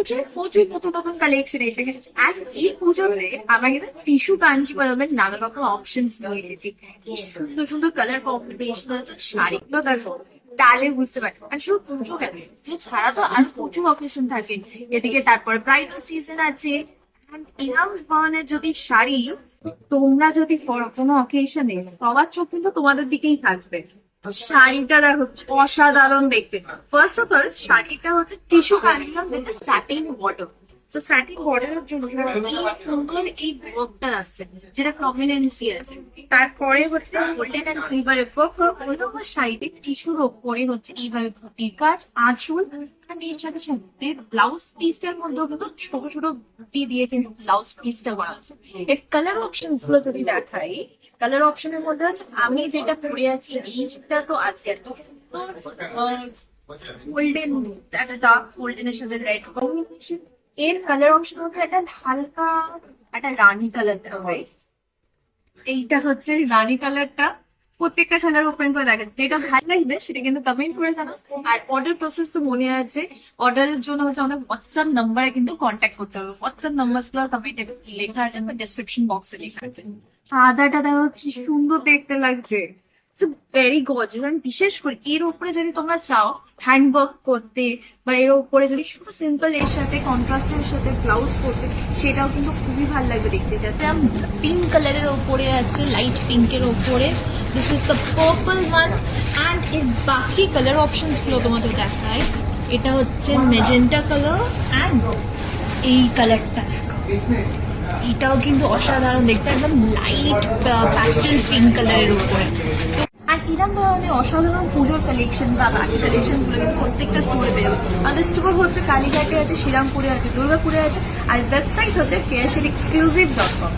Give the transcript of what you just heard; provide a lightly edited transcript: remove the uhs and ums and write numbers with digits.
প্রচুর প্রচুর নতুন নতুন কালেকশন এসে গেছে। আর এই পুজোতে আমরা কিন্তু টিস্যু কাঞ্জিপুরমের নানা রকম অপশনস নিয়ে এসেছি। কি সুন্দর সুন্দর কালার কম্বিনেশন আছে, শাড়ি তো দেখো তাহলে বুঝতে পারি। আর শুধু পুজো কেন, পুজো ছাড়া তো আর প্রচুর অকেশন থাকে এদিকে। তারপরে ব্রাইডাল সিজন আছে। And এরকম ধরনের যদি শাড়ি তোমরা যদি পরো কোনো অকেশনে, সবার চোখ কিন্তু তোমাদের দিকেই থাকবে। শাড়িটা দেখো অসাধারণ দেখতে। ফার্স্ট অফ অল শাড়িটা হচ্ছে টিস্যু কাঞ্জিলাম উইথ স্যাটিন বর্ডার। তো স্যাটিন বর্ডারের জন্য এই সুন্দর এই ওয়ার্কটা আসছে, যেটা প্রমিনেন্সি আছে। তারপরে হচ্ছে গোল্ডেন এন্ড সিলভারের ওয়ার্ক। ওই শাড়িতে টিস্যুর ওপরে হচ্ছে এইভাবে বুটির কাজ, আঁচল। আর এর সাথে সাথে ব্লাউজ পিসটার মধ্যেও কিন্তু ছোট ছোট বুটি দিয়ে কিন্তু ব্লাউজ পিসটা করা আছে। এর কালার অপশনস গুলো যদি দেখাই, কালার অপশনের মধ্যে আছে আমি যেটা পরে আছি এইটা তো আছে এত সুন্দর গোল্ডেন, একটা ডার্ক গোল্ডেনের সাথে রেড কম্বিনেশন। এর কালার অপশন মধ্যে একটা হালকা একটা রানী কালার দেওয়া হয়। এইটা হচ্ছে রানী কালারটা। প্রত্যেকটা কালার ওপেন করে দেখা যাচ্ছে, যেটা ভালো লাগবে সেটা কিন্তু কমেন্ট করে জানাও। আর অর্ডার প্রসেস তো মনে আছে, অর্ডারের জন্য হচ্ছে আমাদের হোয়াটসঅ্যাপ নাম্বারে কিন্তু কন্ট্যাক্ট করতে হবে। হোয়াটসঅ্যাপ নাম্বার গুলো কমেন্ট লেখা আছে বা ডেসক্রিপশন বক্সে লেখা আছে। আদাটা দেখো কি সুন্দর দেখতে লাগবে, ভেরি গর্জিয়াস। আর বিশেষ করে এর উপরে যদি তোমরা চাও হ্যান্ডওয়ার্ক করতে, বা এর উপরে যদি শুধু সিম্পল এর সাথে কন্ট্রাস্টের সাথে ব্লাউজ করতে, সেটাও কিন্তু খুবই ভালো লাগবে দেখতে। যাতে পিঙ্ক কালারের ওপরে আছে, লাইট পিঙ্কের ওপরে। This is the purple one. And এর বাকি কালার অপশনস গুলো তোমাদের দেখায়। এটা হচ্ছে মেজেন্টা কালার, অ্যান্ড এই কালারটা দেখো, এটাও কিন্তু অসাধারণ দেখতে, একদম লাইট প্যাস্টেল পিঙ্ক কালারের উপরে। আর এরকম ধরনের অসাধারণ পুজোর কালেকশন বা বাকি কালেকশন গুলো কিন্তু প্রত্যেকটা স্টোরে পেয়ে যাবে। আমাদের স্টোর হচ্ছে কালীঘাটে আছে, শ্রীরামপুরে আছে, দুর্গাপুরে আছে। আর ওয়েবসাইট হচ্ছে KSLexclusive.com।